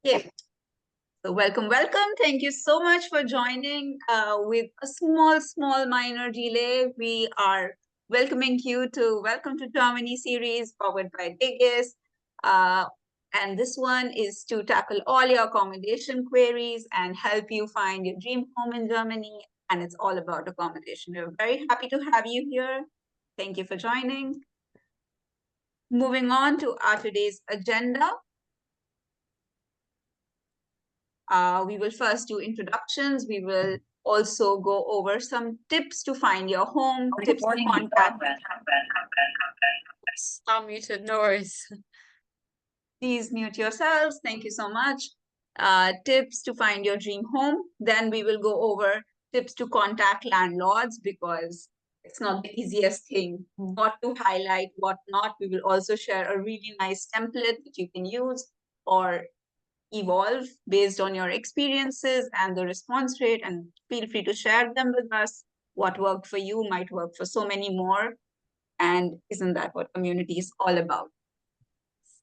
Yeah. So welcome, welcome. Thank you so much for joining. With a small minor delay, we are welcoming you to Welcome to Germany series powered by DEGIS. And this one is to tackle all your accommodation queries and help you find your dream home in Germany. And it's all about accommodation. We're very happy to have you here. Thank you for joining. Moving on to our today's agenda. We will first do introductions. We will also go over some tips to find your home, tips to contact. I'm muted, no worries. Please mute yourselves. Thank you so much. Tips to find your dream home. Then we will go over tips to contact landlords because it's not the easiest thing what to highlight, what not. We will also share a really nice template that you can use or evolve based on your experiences and the response rate, and feel free to share them with us. What worked for you might work for so many more, and isn't that what community is all about?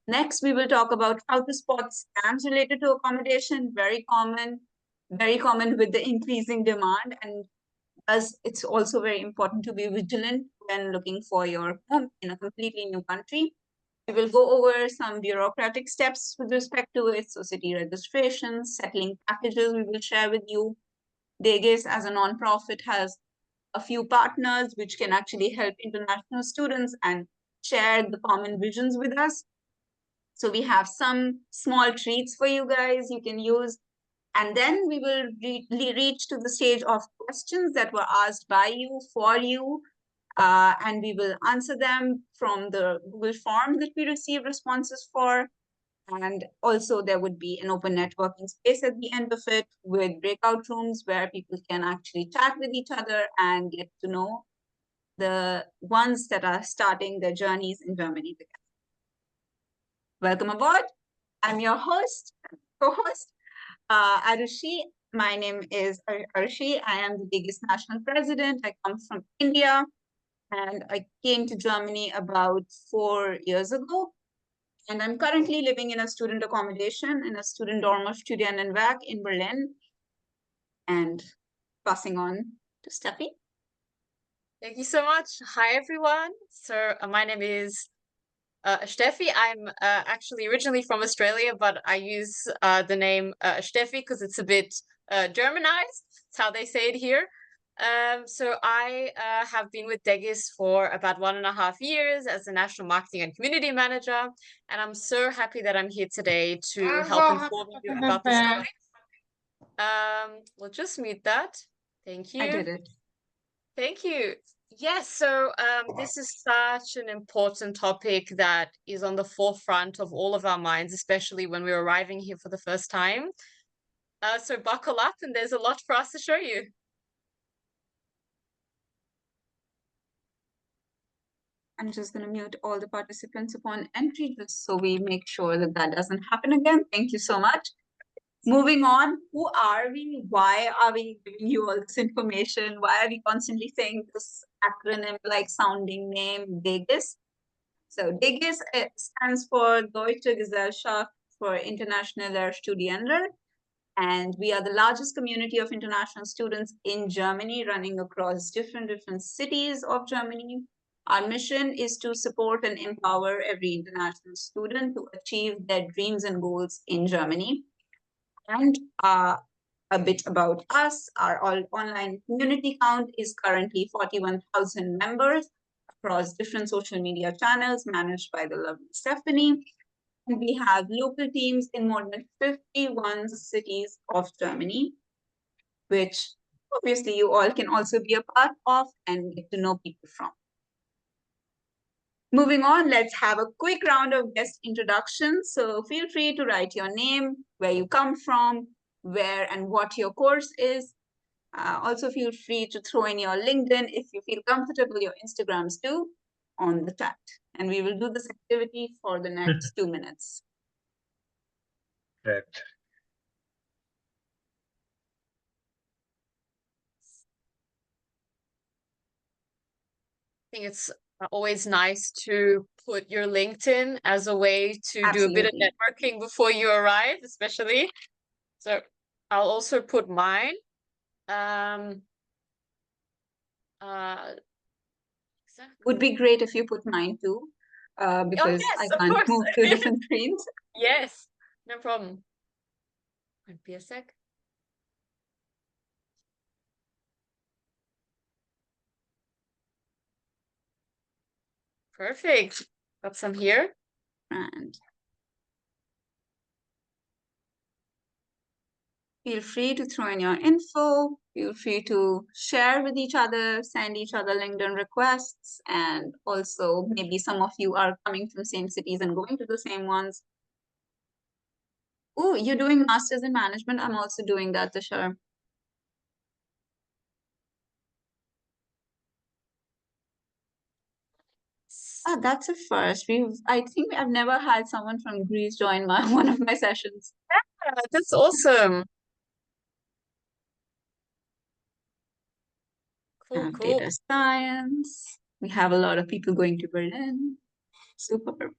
Next, we will talk about how to spot scams related to accommodation. Very common with the increasing demand, and as it's also very important to be vigilant when looking for your home in a completely new country. We will go over some bureaucratic steps with respect to it, so city registration, settling packages we will share with you. DEGIS as a nonprofit has a few partners which can actually help international students and share the common visions with us. So we have some small treats for you guys you can use. And then we will reach to the stage of questions that were asked by you, for you, and we will answer them from the Google form that we receive responses for. And also there would be an open networking space at the end of it with breakout rooms where people can actually chat with each other and get to know the ones that are starting their journeys in Germany together. Welcome aboard. I'm your host, co-host, Aarushi. My name is Aarushi. I am the DEGIS national president. I come from India. And I came to Germany about 4 years ago. And I'm currently living in a student accommodation in a student dorm of Studienenwerk in Berlin. And passing on to Steffi. Thank you so much. Hi, everyone. So my name is Steffi. I'm actually originally from Australia, but I use the name Steffi because it's a bit Germanized. It's how they say it here. So I have been with DEGIS for about 1.5 years as a national marketing and community manager, and I'm so happy that I'm here today to help inform you about this topic. We'll just mute that. Thank you. I did it. Thank you. Yes, so this is such an important topic that is on the forefront of all of our minds, especially when we're arriving here for the first time. So buckle up, and there's a lot for us to show you. I'm just going to mute all the participants upon entry just so we make sure that that doesn't happen again. Thank you so much. Moving on, who are we? Why are we giving you all this information? Why are we constantly saying this acronym-like sounding name, DEGIS? So DEGIS stands for Deutsche Gesellschaft für internationale Studierende, and we are the largest community of international students in Germany, running across different cities of Germany. Our mission is to support and empower every international student to achieve their dreams and goals in Germany. And a bit about us, our online community count is currently 41,000 members across different social media channels managed by the lovely Stefanie. And we have local teams in more than 51 cities of Germany, which obviously you all can also be a part of and get to know people from. Moving on, let's have a quick round of guest introductions. So feel free to write your name, where you come from, where and what your course is. Also feel free to throw in your LinkedIn if you feel comfortable, your Instagrams too, on the chat. And we will do this activity for the next 2 minutes. Great. I think it's always nice to put your LinkedIn as a way to do a bit of Absolutely. networking before you arrive, especially. So I'll also put mine. Exactly. Would be great if you put mine too, Oh, because yes, I of can't course. move to different screens. Yes, no problem. Might be a sec. Perfect. Got some here. And feel free to throw in your info. Feel free to share with each other, send each other LinkedIn requests, and also maybe some of you are coming from same cities and going to the same ones. Oh, you're doing masters in management. I'm also doing that, Tushar. Ah, that's a first. I think I've never had someone from Greece join my one of my sessions. Yeah, that's awesome. Cool, cool. Data science. We have a lot of people going to Berlin. Superb.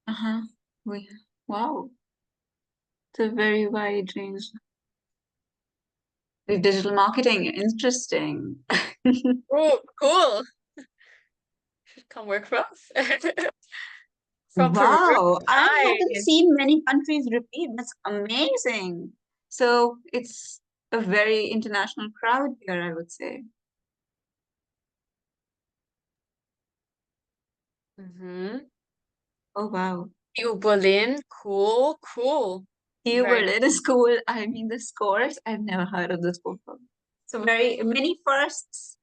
Uh-huh. Wow. It's a very wide range. With digital marketing, interesting. Oh, cool. Should come work for us. From Peru. Wow, I haven't Nice. seen many countries repeat. That's amazing. So it's a very international crowd here, I would say. Mm-hmm. Oh, wow. You Berlin. Cool, cool. You Very Berlin is cool. I mean, the scores, I've never heard of this before. So very many firsts,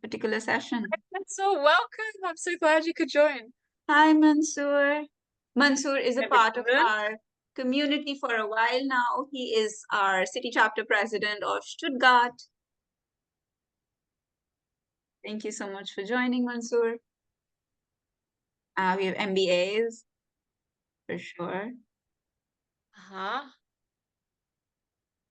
particular session. nice. So welcome. I'm so glad you could join. Hi, Mansoor. Mansoor is a Have you part of done? our community for a while now. He is our city chapter president of Stuttgart. Thank you so much for joining, Mansoor. We have MBAs for sure. Uh-huh.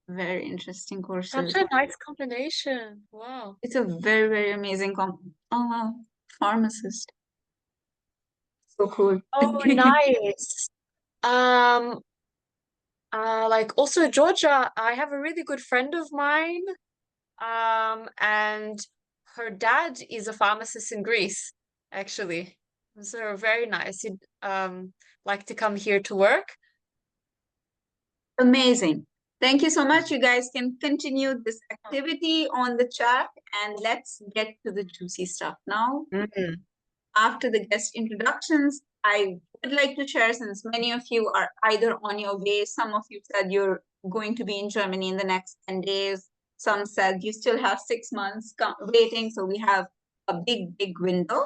Very interesting courses. Such a nice combination. Wow. It's a very, very amazing oh wow, pharmacist. So cool. Oh, nice. Um, like also Georgia, I have a really good friend of mine. And her dad is a pharmacist in Greece, actually. So very nice. He'd like to come here to work. Amazing. Thank you so much. You guys can continue this activity on the chat and let's get to the juicy stuff now. Mhm. After the guest introductions, I would like to share, since many of you are either on your way, some of you said you're going to be in Germany in the next 10 days, some said you still have 6 months waiting, so we have a big window.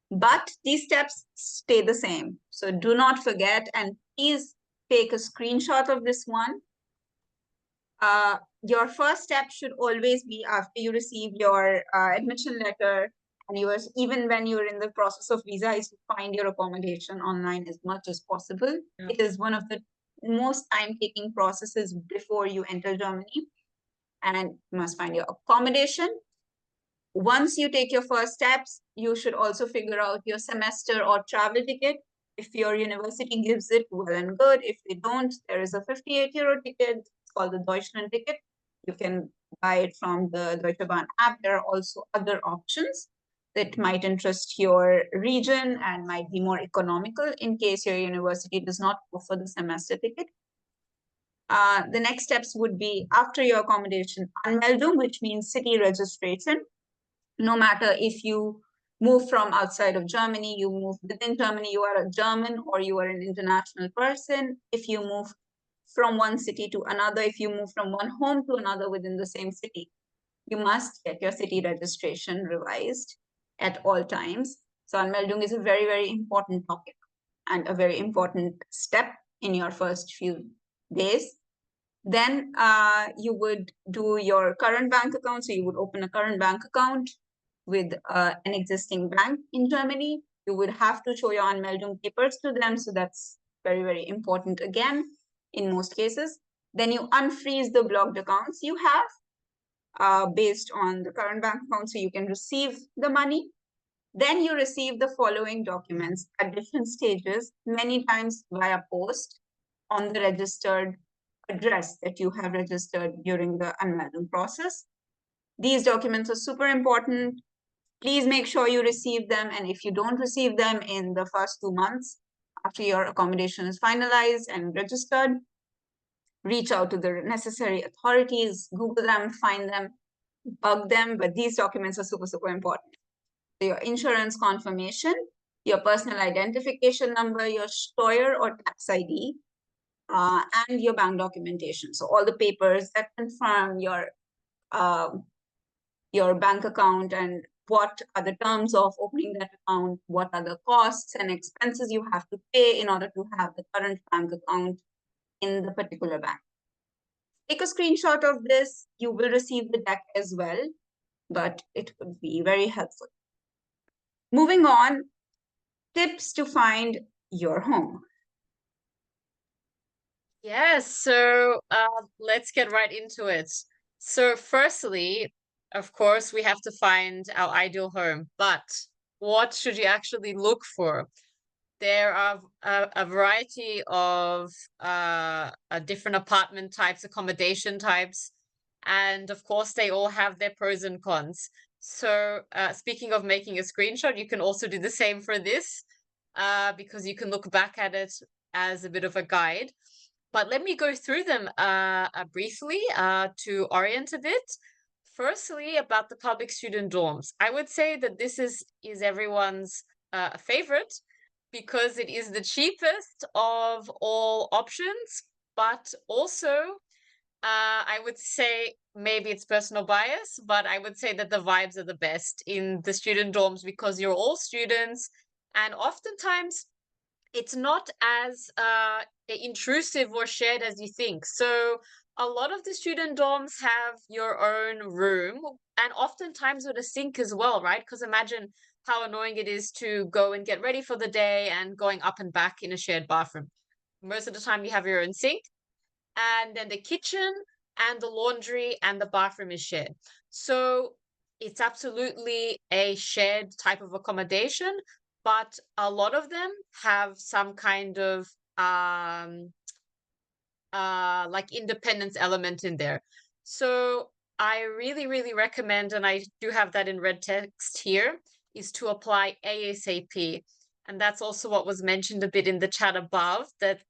But these steps stay the same. So do not forget, and please take a screenshot of this one. Your first step should always be after you receive your admission letter, and even when you're in the process of visa, is to find your accommodation online as much as possible. Yeah. It is one of the most time-taking processes before you enter Germany, and you must find your accommodation. Once you take your first steps, you should also figure out your semester or travel ticket. If your university gives it, well and good. If they don't, there is a 58-euro ticket. It's called the Deutschland ticket. You can buy it from the Deutsche Bahn app. There are also other options that might interest your region and might be more economical in case your university does not offer the semester ticket. The next steps would be, after your accommodation, Anmeldung, which means city registration. No matter if you move from outside of Germany, you move within Germany, you are a German or you are an international person. If you move from one city to another, if you move from one home to another within the same city, you must get your city registration revised at all times. So Anmeldung is a very, very important topic and a very important step in your first few days. Then you would do your current bank account. So you would open a current bank account with an existing bank in Germany. You would have to show your Anmeldung papers to them. So that's very, very important again, in most cases. Then you unfreeze the blocked accounts you have based on the current bank account so you can receive the money. Then you receive the following documents at different stages, many times via post on the registered address that you have registered during the unveiling process. These documents are super important. Please make sure you receive them. And if you don't receive them in the first 2 months after your accommodation is finalized and registered, reach out to the necessary authorities, Google them, find them, bug them. But these documents are super, super important. Your insurance confirmation, your personal identification number, your Steuer or tax ID, and your bank documentation. So all the papers that confirm your bank account and what are the terms of opening that account, what are the costs and expenses you have to pay in order to have the current bank account in the particular bank. Take a screenshot of this. You will receive the deck as well, but it would be very helpful. Moving on, tips to find your home. Yes, so let's get right into it. So firstly, of course, we have to find our ideal home, but what should you actually look for? There are a variety of different apartment types, accommodation types, and of course, they all have their pros and cons. So speaking of making a screenshot, you can also do the same for this because you can look back at it as a bit of a guide. But let me go through them briefly to orient a bit. Firstly, about the public student dorms. I would say that this is everyone's favorite because it is the cheapest of all options, but also I would say maybe it's personal bias, but I would say that the vibes are the best in the student dorms because you're all students, and oftentimes it's not as intrusive or shared as you think. So a lot of the student dorms have your own room and oftentimes with a sink as well, right? Because imagine how annoying it is to go and get ready for the day and going up and back in a shared bathroom. Most of the time you have your own sink, and then the kitchen and the laundry and the bathroom is shared. So it's absolutely a shared type of accommodation, but a lot of them have some kind of like independence element in there. So I really, really recommend, and I do have that in red text here, is to apply ASAP. And that's also what was mentioned a bit in the chat above, that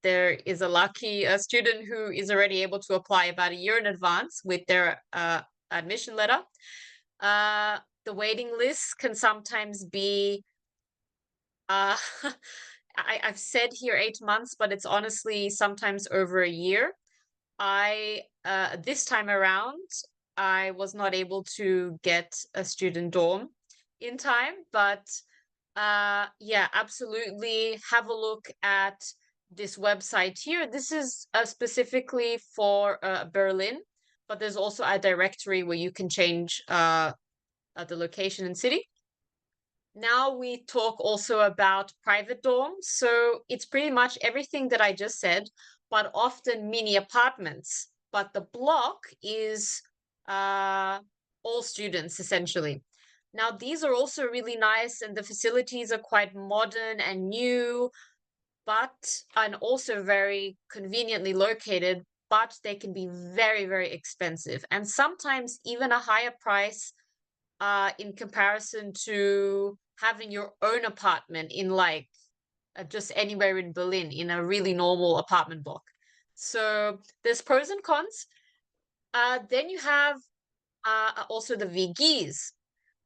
there is a lucky student who is already able to apply about a year in advance with their admission letter. The waiting list can sometimes be I've said here 8 months, but it's honestly sometimes over a year. This time around, I was not able to get a student dorm in time, but yeah, absolutely have a look at this website here. This is specifically for Berlin, but there's also a directory where you can change the location and city. Now we talk also about private dorms. So it's pretty much everything that I just said, but often mini apartments. But the block is all students essentially. Now these are also really nice and the facilities are quite modern and new, and also very conveniently located, but they can be very, very expensive and sometimes even a higher price in comparison to having your own apartment in like just anywhere in Berlin in a really normal apartment block. So there's pros and cons. Then you have also the WGs.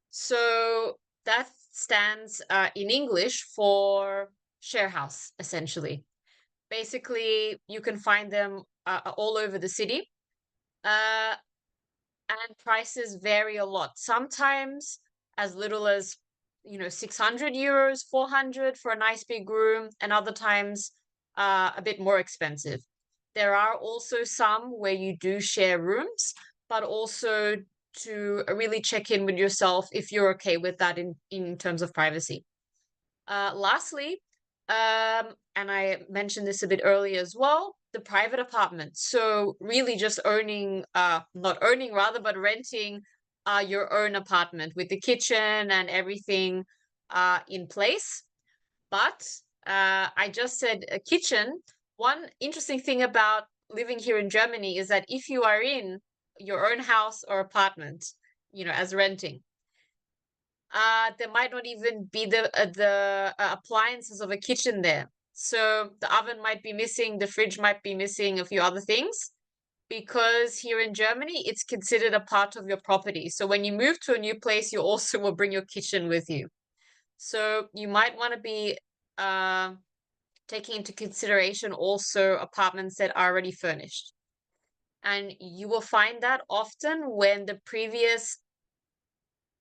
So that stands in English for share house, essentially. Basically, you can find them all over the city. And prices vary a lot. Sometimes as little as 600 euros, 400 for a nice big room, and other times a bit more expensive. There are also some where you do share rooms, but also to really check in with yourself if you're okay with that in terms of privacy. Lastly, and I mentioned this a bit earlier as well, the private apartment. So really just owning, not owning rather, but renting your own apartment with the kitchen and everything in place. But I just said a kitchen. One interesting thing about living here in Germany is that if you are in your own house or apartment, as renting, there might not even be the appliances of a kitchen there. So the oven might be missing, the fridge might be missing, a few other things, because here in Germany, it's considered a part of your property. So when you move to a new place, you also will bring your kitchen with you. So you might want to be taking into consideration also apartments that are already furnished. And you will find that often when the previous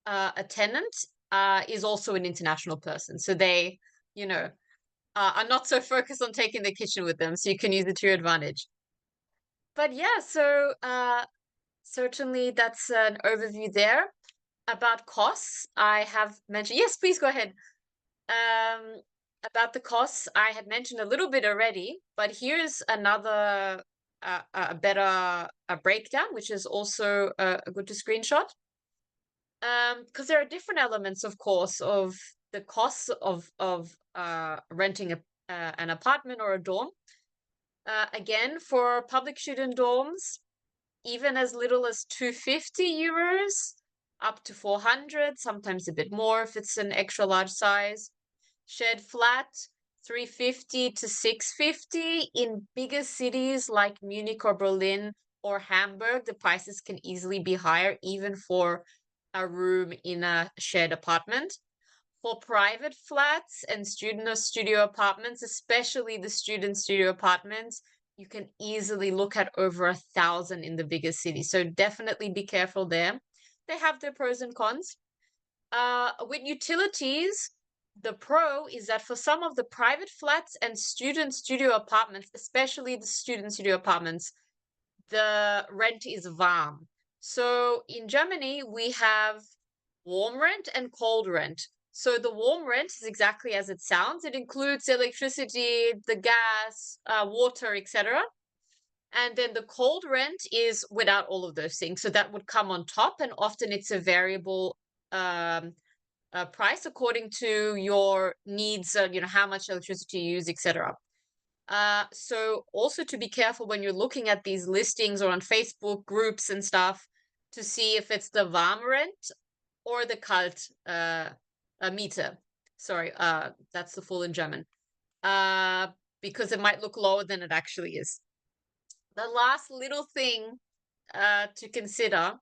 a tenant is also an international person. So they, are not so focused on taking the kitchen with them. So you can use it to your advantage. But yeah, so certainly that's an overview there. About costs, I have mentioned, yes, please go ahead. About the costs, I had mentioned a little bit already, but here's another a better breakdown, which is also good to screenshot. Because there are different elements, of course, of the costs of renting an apartment or a dorm. Again, for public student dorms, even as little as 250 euros, up to 400, sometimes a bit more if it's an extra large size. Shared flat, 350 to 650. In bigger cities like Munich or Berlin or Hamburg, the prices can easily be higher, even for a room in a shared apartment. For private flats and student or studio apartments, especially the student studio apartments, you can easily look at over 1,000 in the bigger cities. So definitely be careful there. They have their pros and cons. With utilities, the pro is that for some of the private flats and student studio apartments, especially the student studio apartments, the rent is warm. So in Germany, we have warm rent and cold rent. So the warm rent is exactly as it sounds. It includes electricity, the gas, water, etc. And then the cold rent is without all of those things. So that would come on top, and often it's a variable price according to your needs, how much electricity you use, etc. So also to be careful when you're looking at these listings or on Facebook groups and stuff to see if it's the warm rent or the kalt Miete. Sorry, that's the full in German. Because it might look lower than it actually is. The last little thing to consider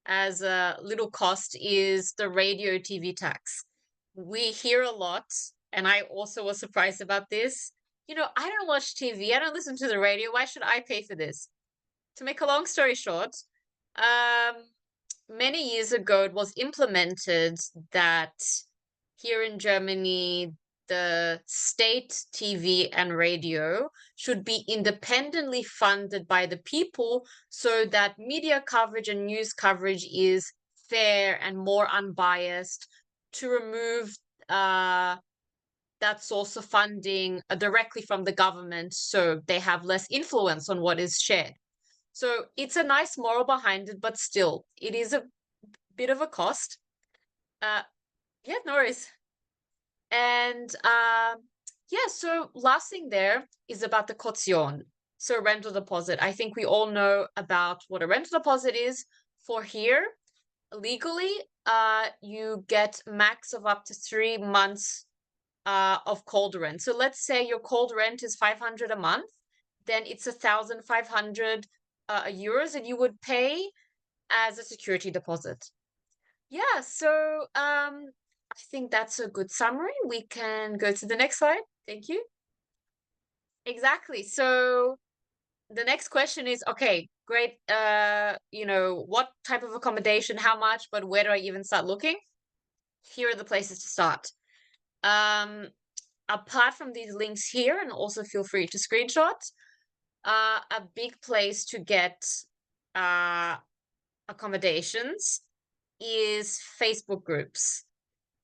as a little cost is the radio TV tax. We hear a lot, and I also was surprised about this. I don't watch TV, I don't listen to the radio. Why should I pay for this? To make a long story short, many years ago, it was implemented that here in Germany, the state TV and radio should be independently funded by the people so that media coverage and news coverage is fair and more unbiased, to remove that source of funding directly from the government so they have less influence on what is shared. So it's a nice moral behind it, but still, it is a bit of a cost. Yeah, no worries. And yeah, so last thing there is about the caution. So rental deposit. I think we all know about what a rental deposit is. For here, legally, you get max of up to 3 months of cold rent. So let's say your cold rent is 500 a month, then it's 1,500 euros that you would pay as a security deposit. Yeah, so I think that's a good summary. We can go to the next slide. Thank you. Exactly. So the next question is, okay, great. What type of accommodation, how much, but where do I even start looking? Here are the places to start. Apart from these links here, and also feel free to screenshot, a big place to get accommodations is Facebook groups.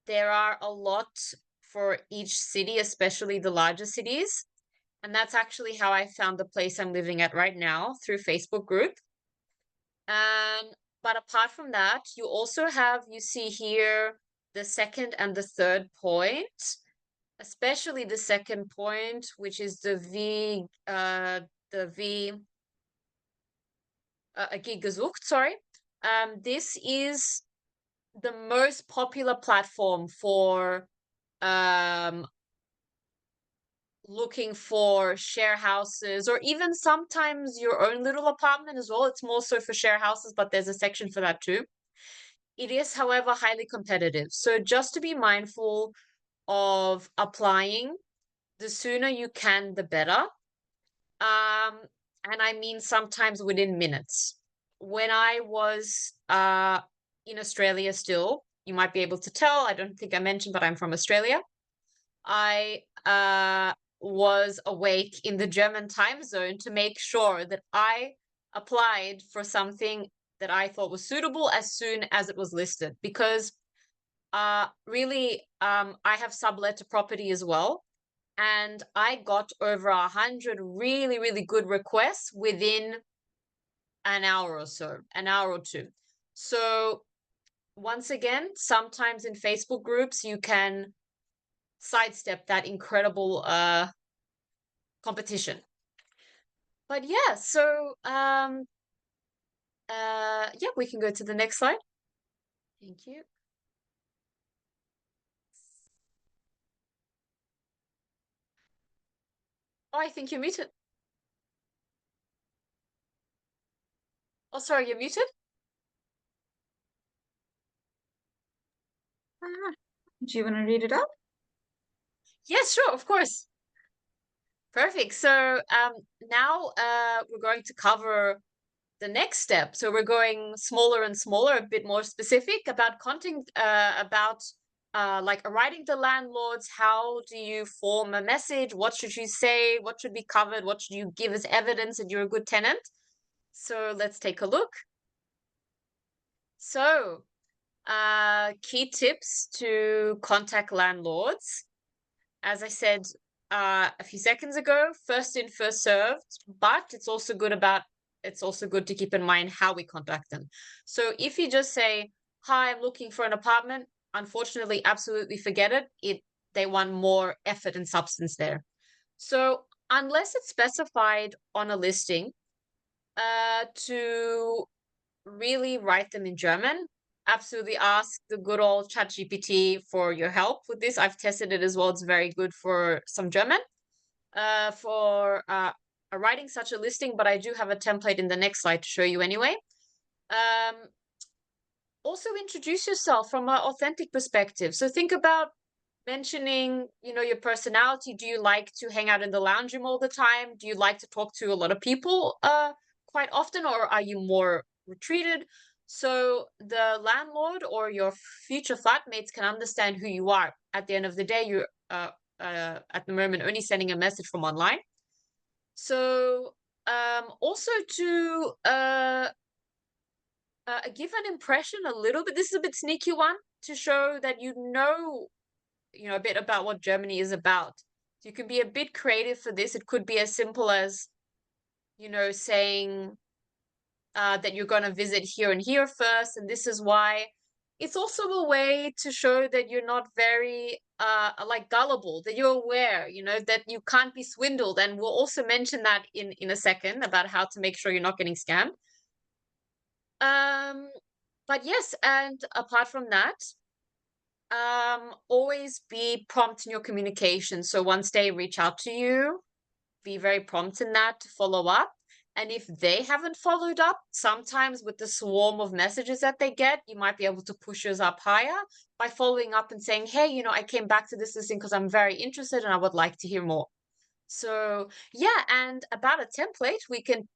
There are a lot for each city, especially the larger cities. And that's actually how I found the place I'm living at right now, through Facebook group. But apart from that, you also have, you see here, the second and the third point, especially the second point, which is the gegesucht, sorry. This is the most popular platform for looking for share houses, or even sometimes your own little apartment as well. It's more so for share houses, but there's a section for that too. It is, however, highly competitive. So just to be mindful of applying, the sooner you can, the better. And I mean sometimes within minutes. When I was in Australia still, you might be able to tell, I don't think I mentioned, but I'm from Australia. I was awake in the German time zone to make sure that I applied for something that I thought was suitable as soon as it was listed, because really I have sublet a property as well, and I got over 100 really, really good requests within an hour or so, an hour or two. So once again, sometimes in Facebook groups, you can sidestep that incredible competition. But yeah, so yeah, we can go to the next slide. Thank you. Oh, I think you're muted. Oh, sorry, you're muted? Do you want to read it out? Yes, sure, of course. Perfect. So now we're going to cover the next step. So we're going smaller and smaller, a bit more specific about content, about like writing to landlords. How do you form a message? What should you say? What should be covered? What should you give as evidence that you're a good tenant? So let's take a look. So key tips to contact landlords. As I said a few seconds ago, first in, first served, but it's also good to keep in mind how we contact them. So if you just say, hi, I'm looking for an apartment, unfortunately, absolutely forget it. They want more effort and substance there. So unless it's specified on a listing, to really write them in German, absolutely ask the good old ChatGPT for your help with this. I've tested it as well. It's very good for some German. For writing such a listing, but I do have a template in the next slide to show you anyway. Also introduce yourself from an authentic perspective. So think about mentioning, your personality. Do you like to hang out in the lounge room all the time? Do you like to talk to a lot of people quite often, or are you more retreated? So the landlord or your future flatmates can understand who you are. At the end of the day, you're at the moment only sending a message from online. So also to give an impression a little bit, this is a bit sneaky one, to show that you know a bit about what Germany is about. So you can be a bit creative for this. It could be as simple as, saying that you're going to visit here and here first, and this is why. It's also a way to show that you're not very like gullible, that you're aware, that you can't be swindled. And we'll also mention that in a second about how to make sure you're not getting scammed. But yes, and apart from that, always be prompt in your communication. So once they reach out to you, be very prompt in that to follow up. And if they haven't followed up, sometimes with the swarm of messages that they get, you might be able to push yours up higher by following up and saying, hey, I came back to this listing because I'm very interested and I would like to hear more. So yeah, and about a template, we can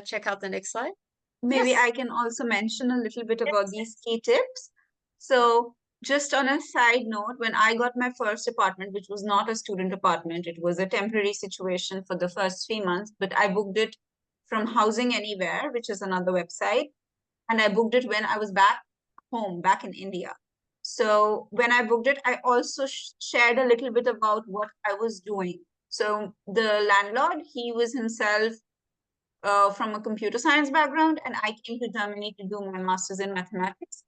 check out the next slide. Maybe Yes. I can also mention a little bit about Yes. these key tips. So just on a side note, when I got my first apartment, which was not a student apartment, it was a temporary situation for the first 3 months, but I booked it from Housing Anywhere, which is another website. And I booked it when I was back home, back in India. So when I booked it, I also shared a little bit about what I was doing. So the landlord, he was himself from a computer science background, and I came to Germany to do my master's in mathematics.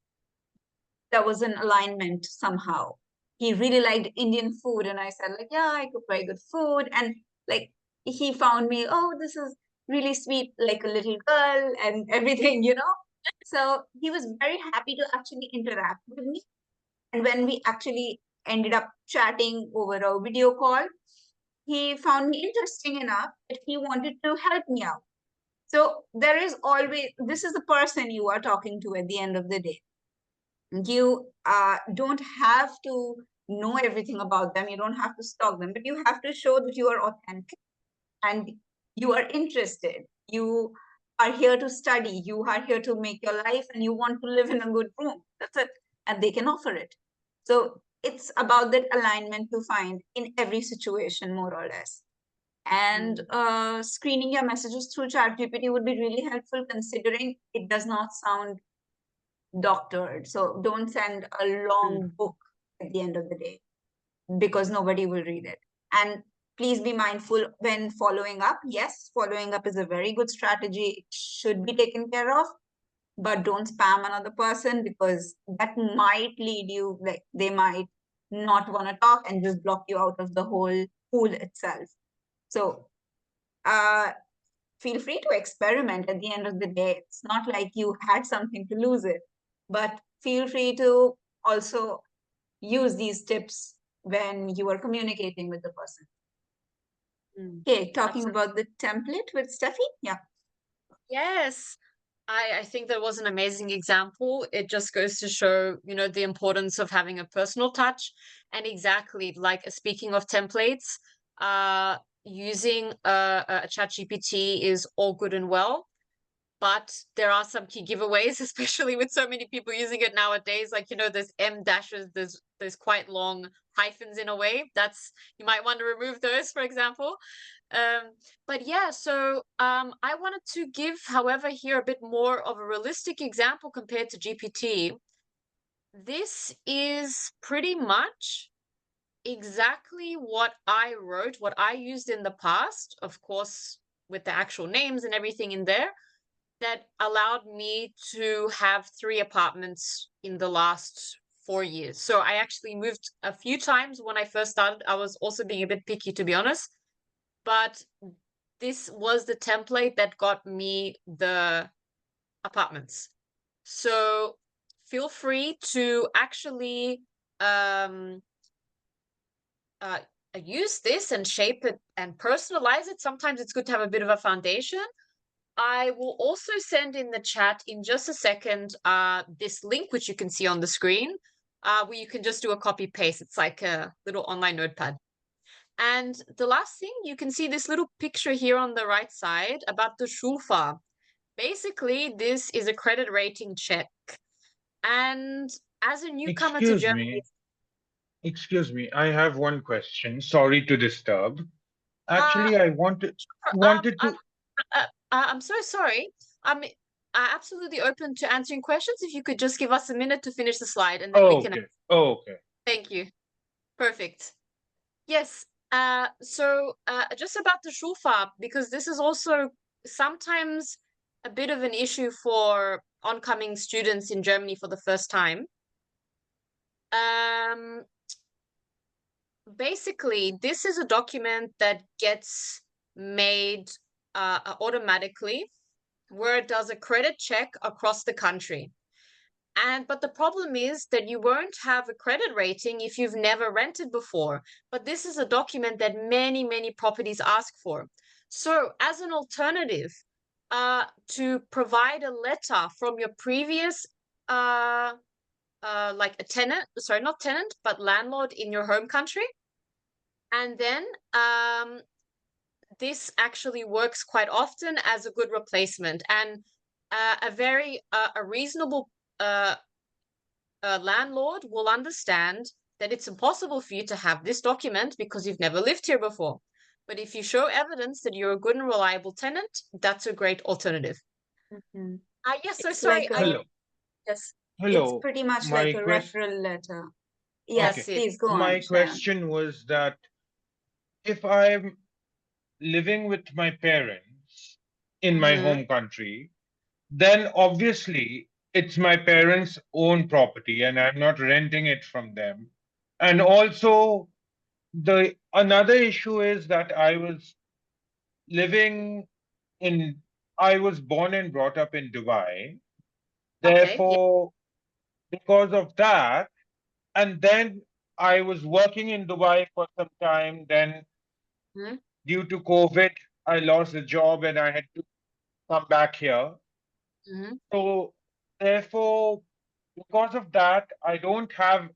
There was an alignment somehow. He really liked Indian food, and I said, like, yeah, I cook very good food. And like he found me, oh, this is really sweet, like a little girl and everything, you know. So he was very happy to actually interact with me. And when we actually ended up chatting over a video call, he found me interesting enough that he wanted to help me out. So there is always, this is the person you are talking to at the end of the day. You don't have to know everything about them. You don't have to stalk them, but you have to show that you are authentic and you are interested. You are here to study. You are here to make your life and you want to live in a good room. That's it. And they can offer it. So it's about that alignment to find in every situation, more or less. And screening your messages through ChatGPT would be really helpful, considering it does not sound doctored. So don't send a long book at the end of the day, because nobody will read it. And please be mindful when following up. Yes, following up is a very good strategy. It should be taken care of, but don't spam another person, because that might lead you, like they might not want to talk and just block you out of the whole pool itself. So feel free to experiment. At the end of the day, it's not like you had something to lose it, but feel free to also use these tips when you are communicating with the person. Okay, talking about the template with Steffi. Yeah. Yes. I think that was an amazing example. It just goes to show, you know, the importance of having a personal touch. And exactly, like speaking of templates, using a ChatGPT is all good and well, but there are some key giveaways, especially with so many people using it nowadays. Like, you know, there's M dashes, there's quite long hyphens in a way. That's, you might want to remove those, for example. But yeah, so I wanted to give, however, here a bit more of a realistic example compared to GPT. This is pretty much exactly what I wrote, what I used in the past, of course, with the actual names and everything in there, that allowed me to have 3 apartments in the last 4 years. So I actually moved a few times when I first started. I was also being a bit picky, to be honest. But this was the template that got me the apartments. So feel free to actually use this and shape it and personalize it. Sometimes it's good to have a bit of a foundation. I will also send in the chat in just a second this link, which you can see on the screen, where you can just do a copy paste. It's like a little online notepad. And the last thing, you can see this little picture here on the right side about the Schulfa. Basically, this is a credit rating check. And as a newcomer to Germany... Excuse me, I have one question. Sorry to disturb. Actually, I wanted to... I'm so sorry. I'm absolutely open to answering questions. If you could just give us a minute to finish the slide, and then we can... Oh, okay. Thank you. Perfect. Yes. So just about the Schulfarb, because this is also sometimes a bit of an issue for oncoming students in Germany for the first time. Basically, this is a document that gets made automatically, where it does a credit check across the country. But the problem is that you won't have a credit rating if you've never rented before. But this is a document that many, many properties ask for. So as an alternative, to provide a letter from your previous, like a tenant, sorry, not tenant, but landlord in your home country. And then this actually works quite often as a good replacement, and a very a reasonable landlord will understand that it's impossible for you to have this document because you've never lived here before. But if you show evidence that you're a good and reliable tenant, that's a great alternative. Yes, so sorry. Hello. Yes. Hello. It's pretty much like a referral letter. Yes, Okay. please go on. My question was that if I'm living with my parents in my Mhm. home country, then obviously it's my parents' own property and I'm not renting it from them. And also, the another issue is that living in, I was born and brought up in Dubai. Okay. Yeah. Therefore, because of that, and then I was working in Dubai for some time. Then, Mhm. due to COVID, I lost the job and I had to come back here. Mhm. So, therefore, because of that, I don't have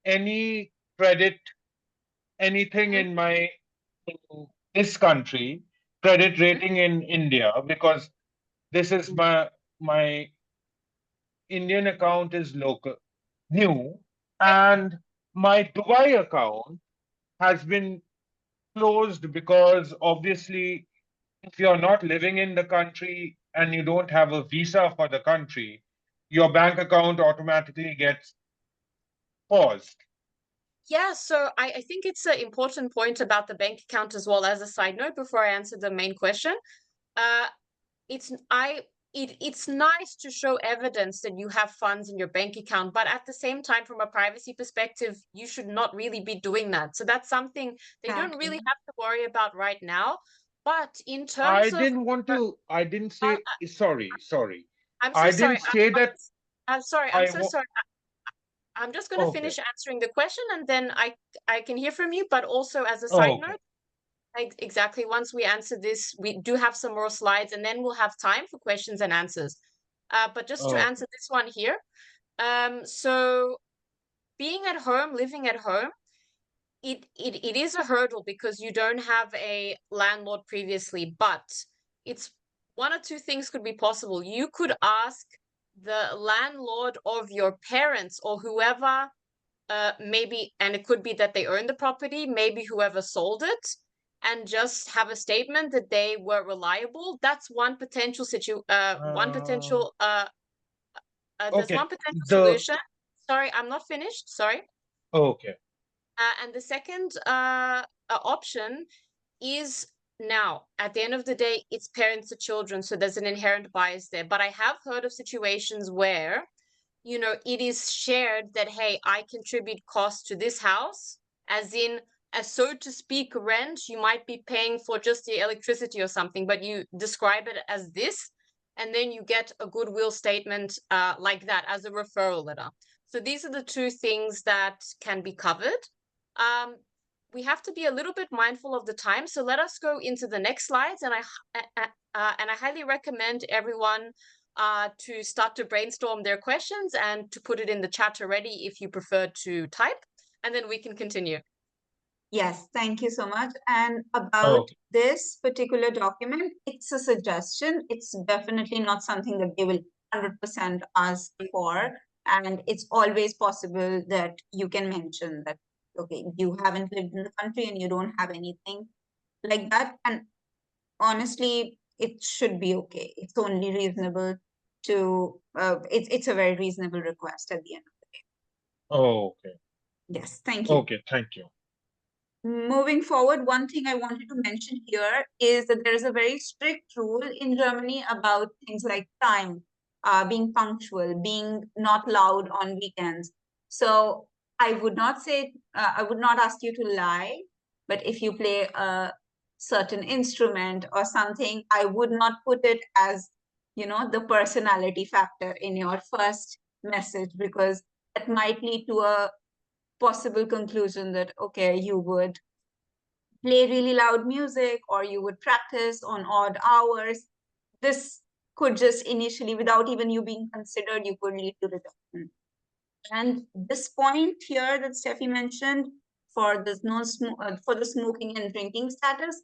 any credit, anything Mhm. in in this country, credit rating in India, because this is Mhm. my Indian account is local, new, Okay. and my Dubai account has been closed because obviously, if you're not living in the country and you don't have a visa for the country, your bank account automatically gets paused. Yeah, so I think it's an important point about the bank account as well as a side note before I answer the main question. Uh, it's I it's nice to show evidence that you have funds in your bank account, but at the same time, from a privacy perspective, you should not really be doing that. So that's something they don't really Exactly. have to worry about right now. But in I terms of, didn't want to, I didn't uh, say, sorry, sorry. I'm so I sorry. didn't say that I'm sorry. I'm I so want, sorry. I'm just going to okay, finish answering the question, and then I can hear from you. But also as a side okay, note, exactly. Once we answer this, we do have some more slides, and then we'll have time for questions and answers. But just to okay. answer this one here, so being at home, living at home, it is a hurdle because you don't have a landlord previously, but it's one or two things could be possible. You could ask the landlord of your parents or whoever, maybe, and it could be that they own the property, maybe whoever sold it, and just have a statement that they were reliable. That's Uh, there's okay. one potential The, solution. Sorry, I'm not finished. Sorry. okay. And the second option is, now, at the end of the day, it's parents to children, so there's an inherent bias there. But I have heard of situations where, it is shared that, hey, I contribute costs to this house, as in, as so to speak, rent, you might be paying for just the electricity or something, but you describe it as this, and then you get a goodwill statement like that as a referral letter. So these are the two things that can be covered. Um, we have to be a little bit mindful of the time, so let us go into the next slides, and I highly recommend everyone to start to brainstorm their questions and to put it in the chat already if you prefer to type, and then we can continue. Yes, thank you so much. And about Okay. this particular document, it's a suggestion. It's definitely not something that they will 100% ask for. And it's always possible that you can mention that, okay, you haven't lived in the country and you don't have anything like that. And honestly, it should be okay. It's only reasonable to, it's a very reasonable request at the end. Okay. Yes, thank you. Okay. Thank you. Moving forward, one thing I wanted to mention here is that there is a very strict rule in Germany about things like time, being punctual, being not loud on weekends. So I would not say, I would not ask you to lie, but if you play a certain instrument or something, I would not put it as, the personality factor in your first message, because that might lead to a possible conclusion that, okay, you would play really loud music or you would practice on odd hours. This could just initially, without even you being considered, you could lead to rejection. And this point here that Steffi mentioned for this for the smoking and drinking status,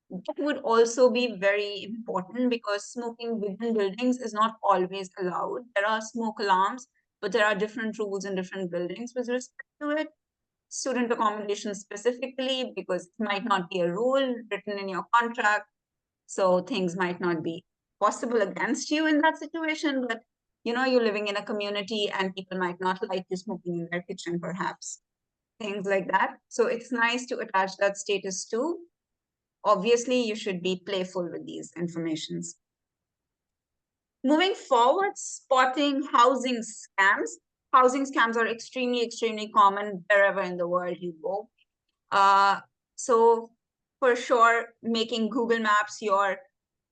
that would also be very important because smoking within buildings is not always allowed. There are smoke alarms, but there are different rules in different buildings with respect to it. Student accommodation specifically, because it might not be a rule written in your contract, so things might not be possible against you in that situation. But you're living in a community and people might not like you smoking in their kitchen, perhaps. things like that. So it's nice to attach that status too. Obviously, you should be playful with these informations. Moving forward, spotting housing scams. Housing scams are extremely, extremely common wherever in the world you go. So for sure, making Google Maps your,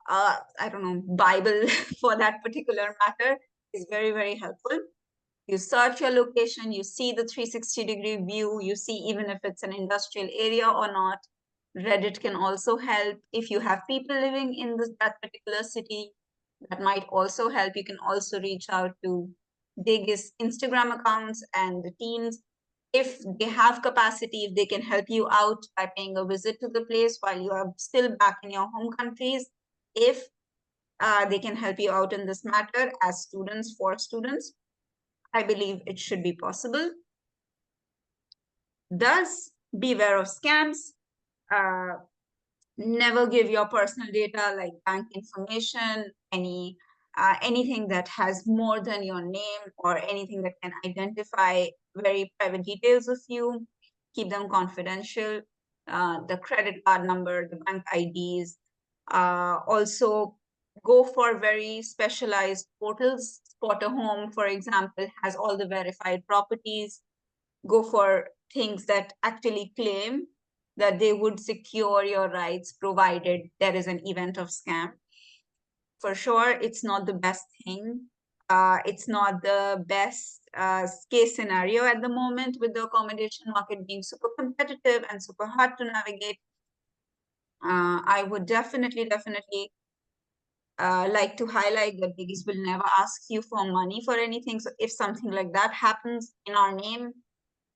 I don't know, Bible for that particular matter is very, very helpful. You search your location, you see the 360-degree view, you see even if it's an industrial area or not. Reddit can also help. If you have people living in that particular city, that might also help. You can also reach out to DEGIS Instagram accounts and the teams. If they have capacity, if they can help you out by paying a visit to the place while you are still back in your home countries, if they can help you out in this matter as students, for students, I believe it should be possible. Thus, beware of scams. Never give your personal data like bank information, anything that has more than your name or anything that can identify very private details of you. Keep them confidential. The credit card number, the bank IDs. Also, go for very specialized portals. Spotter Home, for example, has all the verified properties. Go for things that actually claim that they would secure your rights provided there is an event of scam. For sure, it's not the best thing. It's not the best case scenario at the moment with the accommodation market being super competitive and super hard to navigate. I would definitely like to highlight that DEGIS will never ask you for money for anything. So if something like that happens in our name,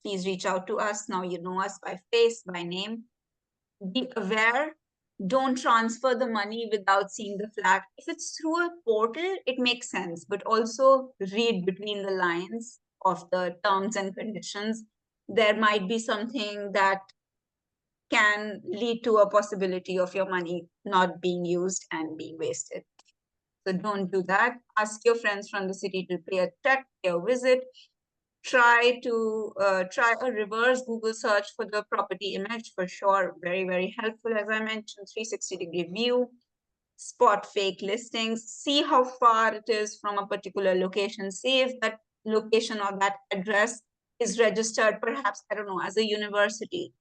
please reach out to us. Now you know us by face, by name. Be aware. Don't transfer the money without seeing the flag. If it's through a portal, it makes sense, but also read between the lines of the terms and conditions. There might be something that can lead to a possibility of your money not being used and being wasted. So don't do that. Ask your friends from the city to pay a check, pay a visit. Try a reverse Google search for the property image for sure. Very, very helpful. As I mentioned, 360-degree view. Spot fake listings. See how far it is from a particular location. See if that location or that address is registered, perhaps, I don't know, as a university,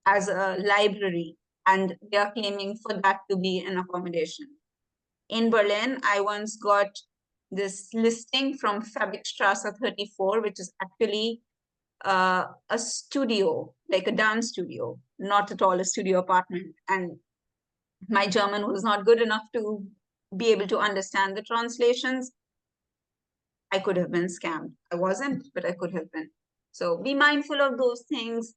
as a library, and they are claiming for that to be an accommodation. In Berlin, I once got this listing from Fabrikstrasse 34, which is actually a studio, like a dance studio, not at all a studio apartment. And my German was not good enough to be able to understand the translations. I could have been scammed. I wasn't, but I could have been. So be mindful of those things.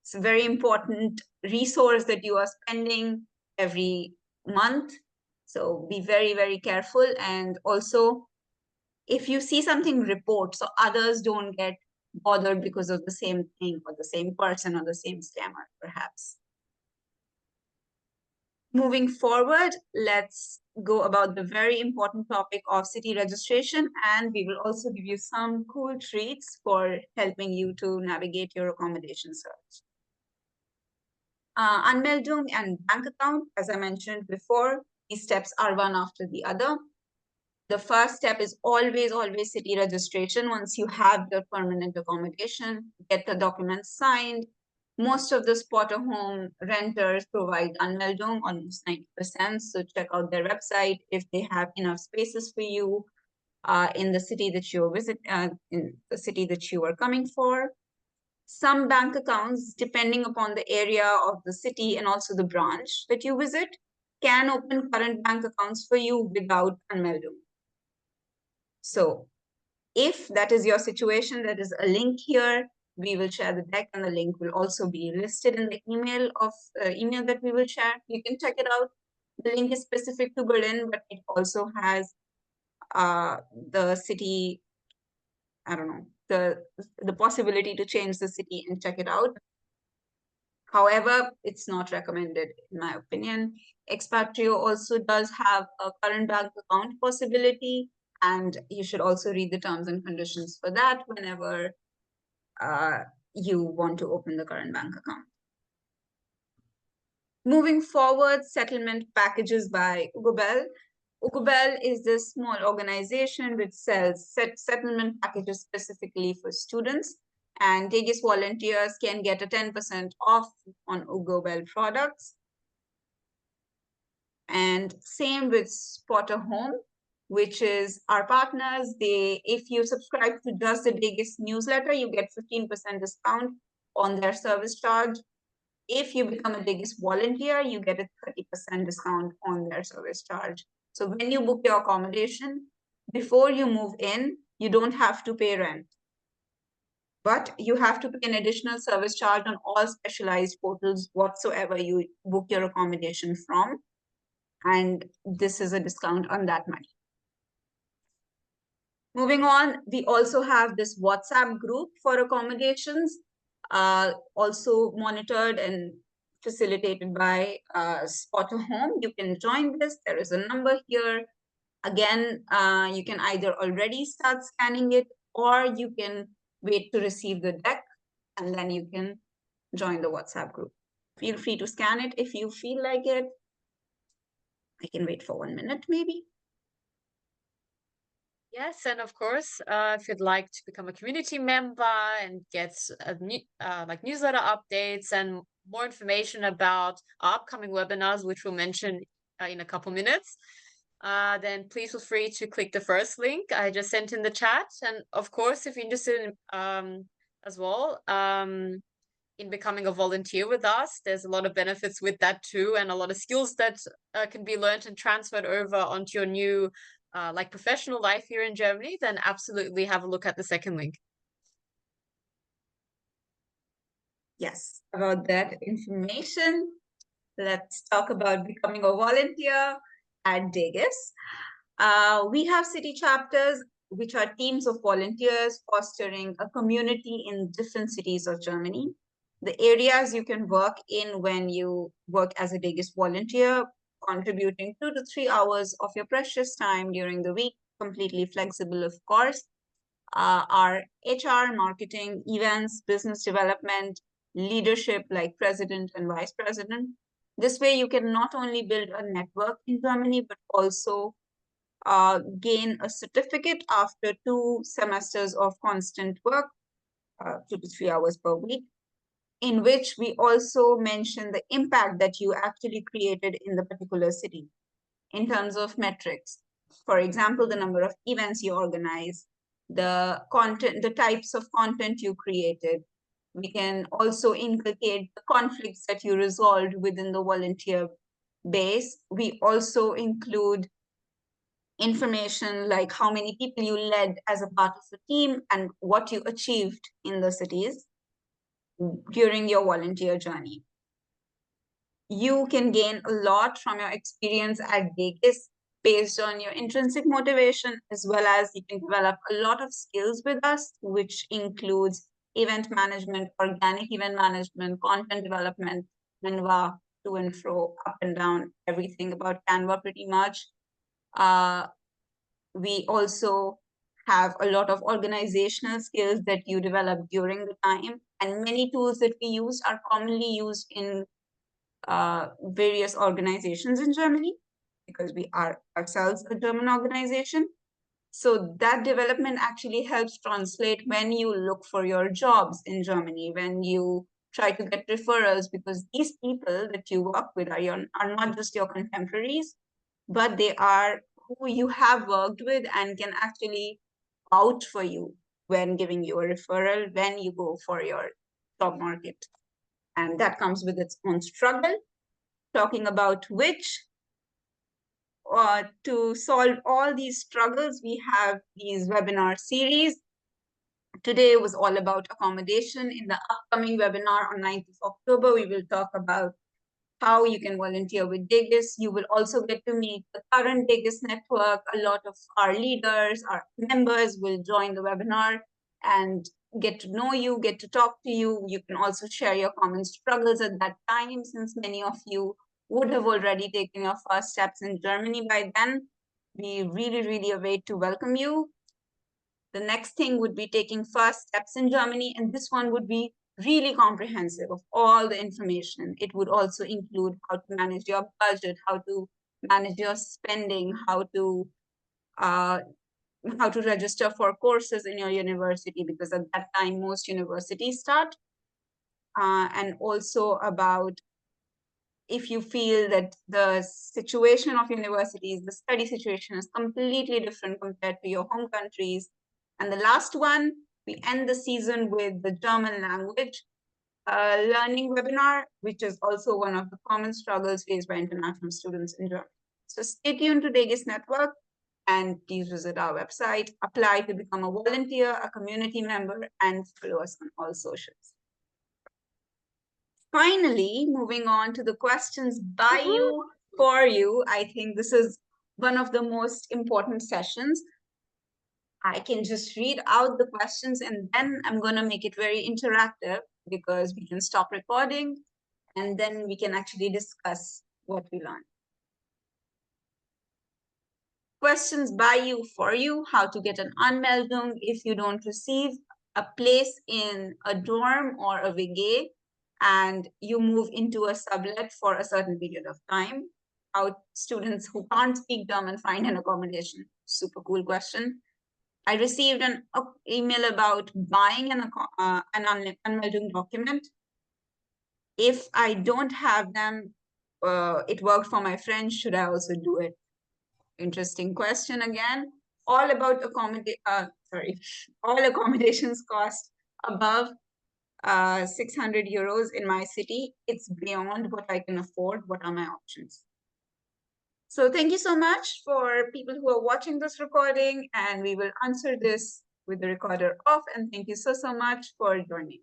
It's a very important resource that you are spending every month. So be very, very careful. And also, if you see something, report so others don't get bothered because of the same thing or the same person or the same scammer, perhaps. Moving forward, let's go about the very important topic of city registration, and we will also give you some cool treats for helping you to navigate your accommodation search. Anmeldung and bank account, as I mentioned before, these steps are one after the other. The first step is always city registration. Once you have your permanent accommodation, get the documents signed. Most of the spotter home renters provide Anmeldung, almost 90%. So check out their website if they have enough spaces for you in the city that you are coming for. Some bank accounts, depending upon the area of the city and also the branch that you visit, can open current bank accounts for you without Anmeldung. So if that is your situation, there is a link here. We will share the deck, and the link will also be listed in the email that we will share. You can check it out. The link is specific to Berlin, but it also has the city, I don't know, the possibility to change the city and check it out. However, it's not recommended, in my opinion. Expatrio also does have a current bank account possibility, and you should also read the terms and conditions for that whenever you want to open the current bank account. Moving forward, settlement packages by Ugobel. Ugobel is this small organization which sells settlement packages specifically for students, and DEGIS volunteers can get a 10% off on Ugobel products. And same with Spotter Home, which is our partners. If you subscribe to just the DEGIS newsletter, you get 15% discount on their service charge. If you become a DEGIS volunteer, you get a 30% discount on their service charge. So when you book your accommodation, before you move in, you don't have to pay rent. But you have to pay an additional service charge on all specialized portals whatsoever you book your accommodation from. And this is a discount on that money. Moving on, we also have this WhatsApp group for accommodations, also monitored and facilitated by Spotter Home. You can join this. There is a number here. Again, you can either already start scanning it, or you can wait to receive the deck, and then you can join the WhatsApp group. Feel free to scan it if you feel like it. I can wait for 1 minute, maybe. Yes, and of course, if you'd like to become a community member and get like newsletter updates and more information about our upcoming webinars, which we'll mention in a couple minutes, then please feel free to click the first link I just sent in the chat. And of course, if you're interested in as well in becoming a volunteer with us, there's a lot of benefits with that too, and a lot of skills that can be learned and transferred over onto your new like professional life here in Germany, then absolutely have a look at the second link. Yes, about that information, let's talk about becoming a volunteer at DEGIS. We have city chapters, which are teams of volunteers fostering a community in different cities of Germany. The areas you can work in when you work as a DEGIS volunteer, contributing 2 to 3 hours of your precious time during the week, completely flexible, of course, are HR, marketing, events, business development, leadership like president and vice president. This way, you can not only build a network in Germany, but also gain a certificate after 2 semesters of constant work, 2 to 3 hours per week, in which we also mention the impact that you actually created in the particular city in terms of metrics. For example, the number of events you organize, the content, the types of content you created. We can also inculcate the conflicts that you resolved within the volunteer base. We also include information like how many people you led as a part of the team and what you achieved in the cities during your volunteer journey. You can gain a lot from your experience at DEGIS based on your intrinsic motivation, as well as you can develop a lot of skills with us, which includes event management, organic event management, content development, Canva, to and fro, up and down, everything about Canva pretty much. We also have a lot of organizational skills that you develop during the time, and many tools that we use are commonly used in various organizations in Germany, because we are ourselves a German organization. So that development actually helps translate when you look for your jobs in Germany, when you try to get referrals, because these people that you work with are not just your contemporaries, but they are who you have worked with and can actually vouch for you when giving you a referral when you go for your job market. And that comes with its own struggle, talking about which to solve all these struggles, we have these webinar series. Today was all about accommodation. In the upcoming webinar on 9th of October, we will talk about how you can volunteer with DEGIS. You will also get to meet the current DEGIS network. A lot of our leaders, our members will join the webinar and get to know you, get to talk to you. You can also share your common struggles at that time, since many of you would have already taken your first steps in Germany by then. We really, really await to welcome you. The next thing would be taking first steps in Germany, and this one would be really comprehensive of all the information. It would also include how to manage your budget, how to manage your spending, how to register for courses in your university, because at that time most universities start, and also about if you feel that the situation of universities, the study situation is completely different compared to your home countries. And the last one, we end the season with the German language learning webinar, which is also one of the common struggles faced by international students in Germany. So stay tuned to DEGIS Network, and please visit our website, apply to become a volunteer, a community member, and follow us on all socials. Finally, moving on to the questions by you, for you. I think this is one of the most important sessions. I can just read out the questions and then I'm going to make it very interactive, because we can stop recording and then we can actually discuss what we learned. Questions by you, for you: how to get an Anmeldung if you don't receive a place in a dorm or a WG and you move into a sublet for a certain period of time. How students who can't speak German find an accommodation. Super cool question. I received an email about buying an Anmeldung document. If I don't have them, it worked for my friends, should I also do it? Interesting question again. All about all accommodations cost above 600 euros in my city. It's beyond what I can afford. What are my options? So thank you so much for people who are watching this recording, and we will answer this with the recorder off. And thank you so much for joining.